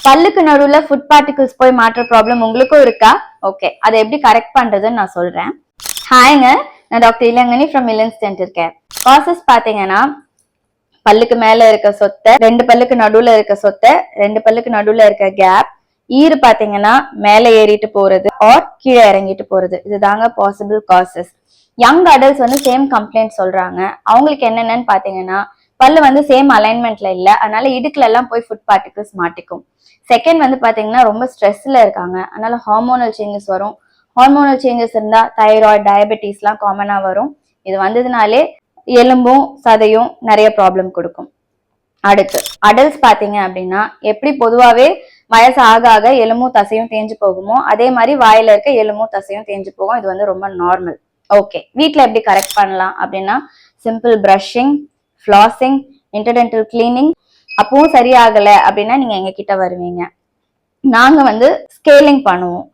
பல்லுக்கு நடுவுல food particles போய் மாற்ற ப்ராப்ளம் உங்களுக்கும் இருக்கா? ஓகே, அதை எப்படி கரெக்ட் பண்றதுன்னு நான் சொல்றேன். ஹாய்ங்க, நான் doctor Ilangani from Milan's dental care. Process பாத்தீங்கன்னா, பல்லுக்கு மேல இருக்க சொத்தை, 2 பல்லுக்கு நடுவுல இருக்க சொத்தை, 2 பல்லுக்கு நடுவுல இருக்க கேப், ஈறு பாத்தீங்கன்னா மேல ஏறிட்டு போறது ஆர் கீழே இறங்கிட்டு போறது, இதுதாங்க பாசிபிள் காசஸ். யங் அடல்ட்ஸ் வந்து சேம் கம்ப்ளைண்ட் சொல்றாங்க. அவங்களுக்கு என்னென்னு பாத்தீங்கன்னா, பல்லு வந்து சேம் அலைன்மெண்ட்ல இல்ல, அதனால இடுக்குல எல்லாம் போய் ஃபுட் பார்ட்டிகிள்ஸ் மாட்டிக்கும். செகண்ட் வந்து பாத்தீங்கன்னா ரொம்ப ஸ்ட்ரெஸ்ல இருக்காங்க, அதனால ஹார்மோனல் சேஞ்சஸ் வரும். ஹார்மோனல் சேஞ்சஸ் இருந்தா தைராய்டு, டயபெட்டிஸ் எல்லாம் காமனா வரும். இது வந்ததுனாலே எலும்பும் சதையும் நிறைய ப்ராப்ளம் கொடுக்கும். அடுத்து அடல்ட்ஸ் பாத்தீங்க அப்படின்னா, எப்படி பொதுவாவே வயசு ஆக ஆக எலும்பும் தசையும் தேஞ்சு போகுமோ, அதே மாதிரி வாயில இருக்க எலும்பும் தசையும் தேஞ்சு போகும். இது வந்து ரொம்ப நார்மல். ஓகே, வீட்ல எப்படி கரெக்ட் பண்ணலாம் அப்படின்னா, simple brushing, flossing, interdental cleaning. அப்பவும் சரியாகல அப்படின்னா நீங்க எங்க கிட்ட வருவீங்க. நாங்க வந்து ஸ்கேலிங் பண்ணுவோம்.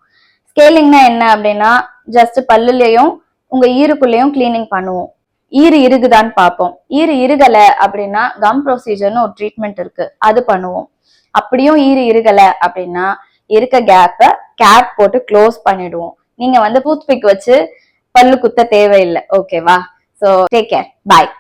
ஸ்கேலிங்னா என்ன அப்படின்னா, ஜஸ்ட் பல்லுலயும் உங்க ஈருக்குள்ளேயும் கிளீனிங் பண்ணுவோம். ஈறு இருக்குதான்னு பார்ப்போம். ஈறு இருகல அப்படின்னா கம் ப்ரொசீஜர்னு ஒரு ட்ரீட்மெண்ட் இருக்கு, அது பண்ணுவோம். அப்படியும் ஈறு இருகல அப்படின்னா இருக்க கேப்பை கேப் போட்டு க்ளோஸ் பண்ணிடுவோம். நீங்க வந்து டூத் பிக் வச்சு பல்லு குத்த தேவையில்லை. ஓகேவா? ஸோ டேக் கேர், பாய்.